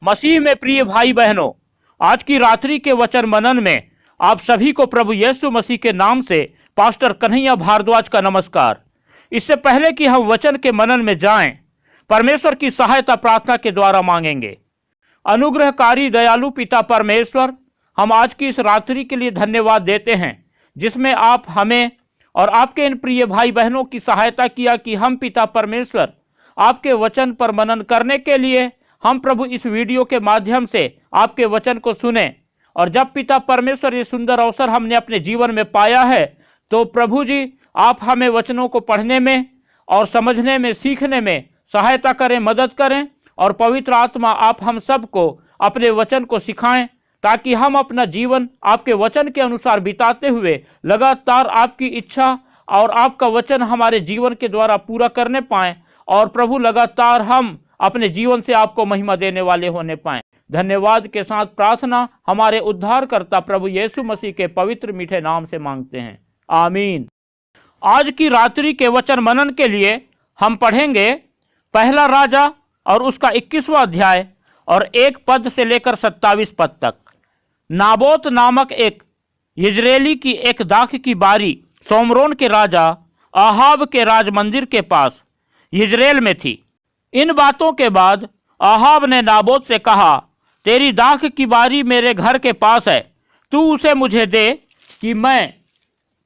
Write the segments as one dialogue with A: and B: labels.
A: मसीह में प्रिय भाई बहनों, आज की रात्रि के वचन मनन में आप सभी को प्रभु यीशु मसीह के नाम से पास्टर कन्हैया भारद्वाज का नमस्कार। इससे पहले कि हम वचन के मनन में जाएं, परमेश्वर की सहायता प्रार्थना के द्वारा मांगेंगे। अनुग्रहकारी दयालु पिता परमेश्वर, हम आज की इस रात्रि के लिए धन्यवाद देते हैं जिसमें आप हमें और आपके इन प्रिय भाई बहनों की सहायता किया कि हम पिता परमेश्वर आपके वचन पर मनन करने के लिए हम प्रभु इस वीडियो के माध्यम से आपके वचन को सुने। और जब पिता परमेश्वर ये सुंदर अवसर हमने अपने जीवन में पाया है, तो प्रभु जी आप हमें वचनों को पढ़ने में और समझने में, सीखने में सहायता करें, मदद करें। और पवित्र आत्मा आप हम सबको अपने वचन को सिखाएं ताकि हम अपना जीवन आपके वचन के अनुसार बिताते हुए लगातार आपकी इच्छा और आपका वचन हमारे जीवन के द्वारा पूरा करने पाएं। और प्रभु लगातार हम अपने जीवन से आपको महिमा देने वाले होने पाएं। धन्यवाद के साथ प्रार्थना हमारे उद्धारकर्ता प्रभु यीशु मसीह के पवित्र मीठे नाम से मांगते हैं, आमीन। आज की रात्रि के वचन मनन के लिए हम पढ़ेंगे पहला राजा और उसका 21वां अध्याय और 1 पद से लेकर 27 पद तक। नाबोत नामक एक यिज्रेली की एक दाख की बारी सोमरोन के राजा आहाब के राज मंदिर के पास यिज्रेल में थी। इन बातों के बाद आहाब ने नाबोत से कहा, तेरी दाख की बारी मेरे घर के पास है, तू उसे मुझे दे कि मैं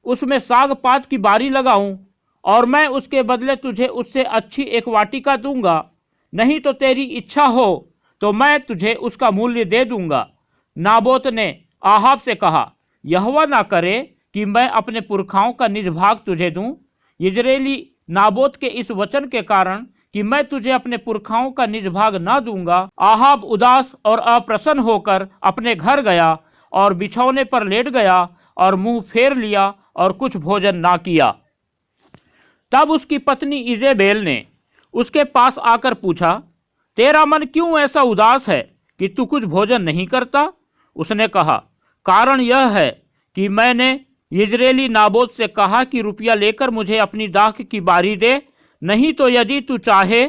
A: उसमें साग पात की बारी लगाऊं, और मैं उसके बदले तुझे उससे अच्छी एक वाटिका दूंगा। नहीं तो तेरी इच्छा हो तो मैं तुझे उसका मूल्य दे दूंगा। नाबोत ने आहाब से कहा, यहोवा ना करे कि मैं अपने पुरखाओं का निज भाग तुझे दूं। यिज्रेली नाबोत के इस वचन के कारण कि मैं तुझे अपने पुरखाओं का निज भाग ना दूंगा, आहाब उदास और अप्रसन्न होकर अपने घर गया और बिछौने पर लेट गया और मुंह फेर लिया और कुछ भोजन ना किया। तब उसकी पत्नी इजेबेल ने उसके पास आकर पूछा, तेरा मन क्यों ऐसा उदास है कि तू कुछ भोजन नहीं करता? उसने कहा, कारण यह है कि मैंने यिज्रेली नाबोत से कहा कि रुपया लेकर मुझे अपनी दाख की बारी दे, नहीं तो यदि तू चाहे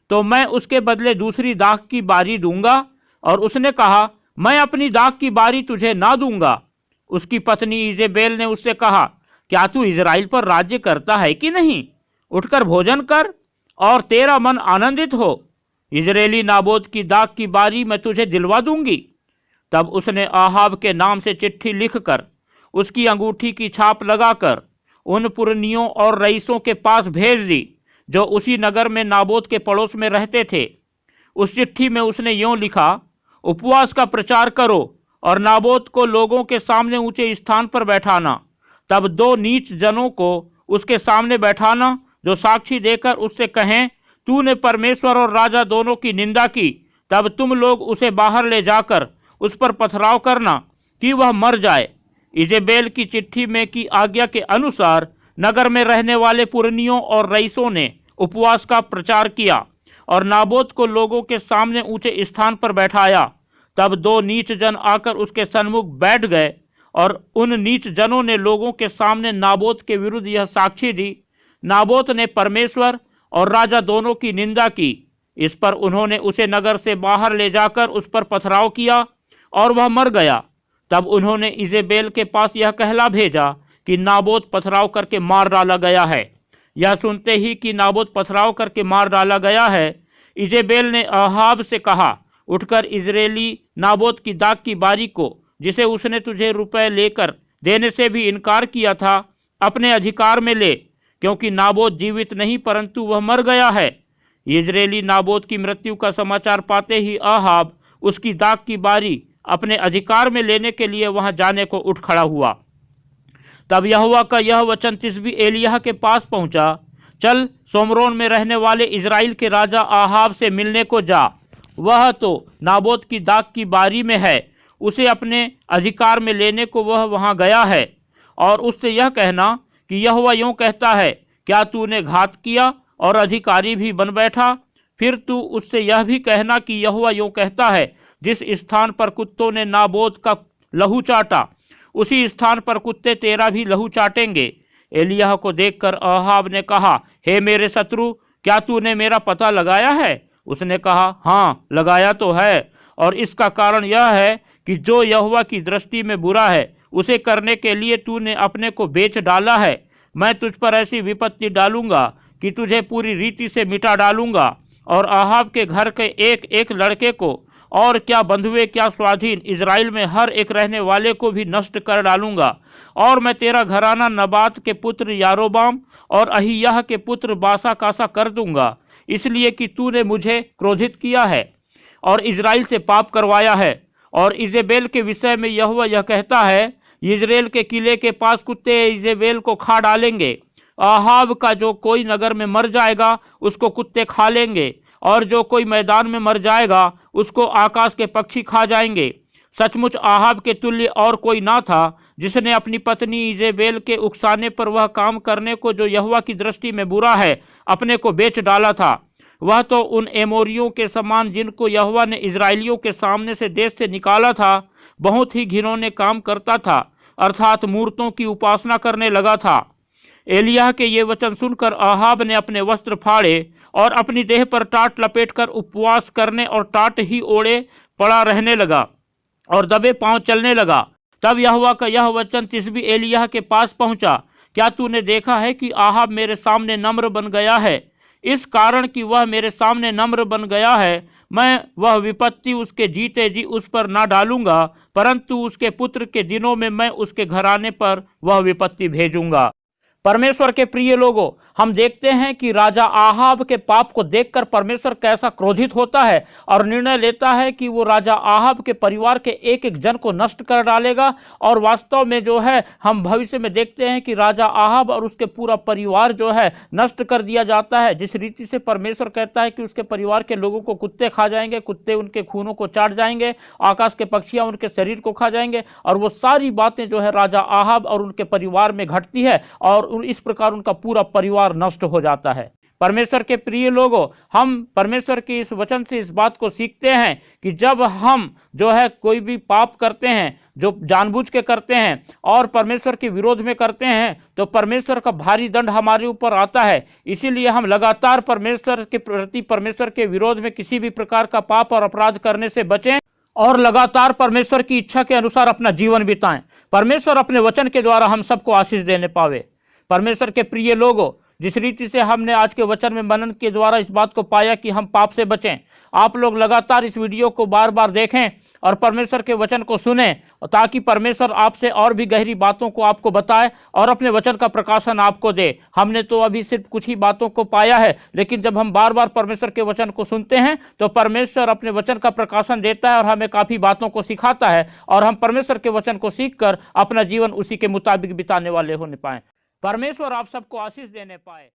A: तो मैं उसके बदले दूसरी दाख की बारी दूंगा। और उसने कहा, मैं अपनी दाख की बारी तुझे ना दूंगा। उसकी पत्नी इजेबेल ने उससे कहा, क्या तू इजराइल पर राज्य करता है कि नहीं? उठकर भोजन कर और तेरा मन आनंदित हो। इजरायली नाबोत की दाख की बारी मैं तुझे दिलवा दूंगी। तब उसने आहाब के नाम से चिट्ठी लिखकर उसकी अंगूठी की छाप लगाकर उन पुरनियों और रईसों के पास भेज दी जो उसी नगर में नाबोत के पड़ोस में रहते थे। उस चिट्ठी में उसने यूँ लिखा, उपवास का प्रचार करो और नाबोत को लोगों के सामने ऊंचे स्थान पर बैठाना। तब 2 नीच जनों को उसके सामने बैठाना जो साक्षी देकर उससे कहें, तूने परमेश्वर और राजा दोनों की निंदा की। तब तुम लोग उसे बाहर ले जाकर उस पर पथराव करना कि वह मर जाए। इजेबेल की चिट्ठी में की आज्ञा के अनुसार नगर में रहने वाले पुरनियों और रईसों ने उपवास का प्रचार किया और नाबोत को लोगों के सामने ऊंचे स्थान पर बैठाया। तब 2 नीच जन आकर उसके सन्मुख बैठ गए और उन नीच जनों ने लोगों के सामने नाबोत के विरुद्ध यह साक्षी दी, नाबोत ने परमेश्वर और राजा दोनों की निंदा की। इस पर उन्होंने उसे नगर से बाहर ले जाकर उस पर पथराव किया और वह मर गया। तब उन्होंने इजेबेल के पास यह कहला भेजा कि नाबोत पथराव करके मार डाला गया है। यह सुनते ही कि नाबोत पथराव करके मार डाला गया है, इजेबेल ने आहाब से कहा, उठकर इजरायली नाबोत की दाख की बारी को, जिसे उसने तुझे रुपए लेकर देने से भी इनकार किया था, अपने अधिकार में ले, क्योंकि नाबोत जीवित नहीं परंतु वह मर गया है। इजरायली नाबोत की मृत्यु का समाचार पाते ही आहाब उसकी दाख की बारी अपने अधिकार में लेने के लिए वहां जाने को उठ खड़ा हुआ। तब यहोवा का यह वचन तिस्बी एलिय्याह के पास पहुंचा, चल सोमरोन में रहने वाले इजराइल के राजा आहाब से मिलने को जा। वह तो नाबोत की दाख की बारी में है, उसे अपने अधिकार में लेने को वह वहां गया है। और उससे यह कहना कि यहोवा यूँ कहता है, क्या तूने घात किया और अधिकारी भी बन बैठा? फिर तू उससे यह भी कहना कि यहोवा यूँ कहता है, जिस स्थान पर कुत्तों ने नाबोत का लहू चाटा, उसी स्थान पर कुत्ते तेरा भी लहू चाटेंगे। एलिय्याह को देखकर आहाब ने कहा, हे मेरे शत्रु, क्या तूने मेरा पता लगाया है? उसने कहा, हाँ लगाया तो है, और इसका कारण यह है कि जो यहोवा की दृष्टि में बुरा है उसे करने के लिए तूने अपने को बेच डाला है। मैं तुझ पर ऐसी विपत्ति डालूंगा कि तुझे पूरी रीति से मिटा डालूंगा, और आहाब के घर के एक एक लड़के को, और क्या बंधुए क्या स्वाधीन, इज़राइल में हर एक रहने वाले को भी नष्ट कर डालूंगा। और मैं तेरा घराना नबात के पुत्र यारोबाम और अहिय्याह के पुत्र बासा कासा कर दूंगा, इसलिए कि तूने मुझे क्रोधित किया है और इज़राइल से पाप करवाया है। और इजेबेल के विषय में यहोवा यह कहता है, इज़राइल के किले के पास कुत्ते इजेबेल को खा डालेंगे। आहाब का जो कोई नगर में मर जाएगा उसको कुत्ते खा लेंगे, और जो कोई मैदान में मर जाएगा उसको आकाश के पक्षी खा जाएंगे। सचमुच आहाब के तुल्य और कोई ना था जिसने अपनी पत्नी इजेबेल के उकसाने पर वह काम करने को जो यहोवा की दृष्टि में बुरा है अपने को बेच डाला था। वह तो उन एमोरियों के समान जिनको यहोवा ने इजराइलियों के सामने से देश से निकाला था बहुत ही घिनौने काम करता था, अर्थात मूर्तों की उपासना करने लगा था। एलिय्याह के ये वचन सुनकर आहाब ने अपने वस्त्र फाड़े और अपनी देह पर टाट लपेटकर उपवास करने और टाट ही ओढ़े पड़ा रहने लगा और दबे पांव चलने लगा। तब यहोवा का यह वचन तिशबी एलिय्याह के पास पहुंचा, क्या तूने देखा है कि आहाब मेरे सामने नम्र बन गया है? इस कारण कि वह मेरे सामने नम्र बन गया है, मैं वह विपत्ति उसके जीते जी उस पर ना डालूंगा, परंतु उसके पुत्र के दिनों में मैं उसके घराने पर वह विपत्ति भेजूंगा। परमेश्वर के प्रिय लोगों, हम देखते हैं कि राजा आहाब के पाप को देखकर परमेश्वर कैसा क्रोधित होता है और निर्णय लेता है कि वो राजा आहाब के परिवार के एक एक जन को नष्ट कर डालेगा। और वास्तव में जो है हम भविष्य में देखते हैं कि राजा आहाब और उसके पूरा परिवार जो है नष्ट कर दिया जाता है। जिस रीति से परमेश्वर कहता है कि उसके परिवार के लोगों को कुत्ते खा जाएंगे, कुत्ते उनके खूनों को चाट जाएंगे, आकाश के पक्षियां उनके शरीर को खा जाएंगे, और वो सारी बातें जो है राजा आहाब और उनके परिवार में घटती है और इस प्रकार उनका पूरा परिवार नष्ट हो जाता है। परमेश्वर के प्रिय लोगों, हम परमेश्वर के इस वचन से इस बात को सीखते हैं कि जब हम जो है कोई भी पाप करते हैं, जो जानबूझ के करते हैं और परमेश्वर के विरोध में करते हैं, तो परमेश्वर का भारी दंड हमारे ऊपर आता है। इसीलिए हम लगातार परमेश्वर के प्रति, परमेश्वर के विरोध में किसी भी प्रकार का पाप और अपराध करने से बचें और लगातार परमेश्वर की इच्छा के अनुसार अपना जीवन बिताएं। परमेश्वर अपने वचन के द्वारा हम सबको आशीष देने पावे। परमेश्वर के प्रिय लोगों, जिस रीति से हमने आज के वचन में मनन के द्वारा इस बात को पाया कि हम पाप से बचें, आप लोग लगातार इस वीडियो को बार बार देखें और परमेश्वर के वचन को सुनें, ताकि परमेश्वर आपसे और भी गहरी बातों को आपको बताए और अपने वचन का प्रकाशन आपको दे। हमने तो अभी सिर्फ कुछ ही बातों को पाया है, लेकिन जब हम बार बार परमेश्वर के वचन को सुनते हैं तो परमेश्वर अपने वचन का प्रकाशन देता है और हमें काफ़ी बातों को सिखाता है, और हम परमेश्वर के वचन को सीखकर अपना जीवन उसी के मुताबिक बिताने वाले होने पाएं। परमेश्वर आप सबको आशीष देने पाए।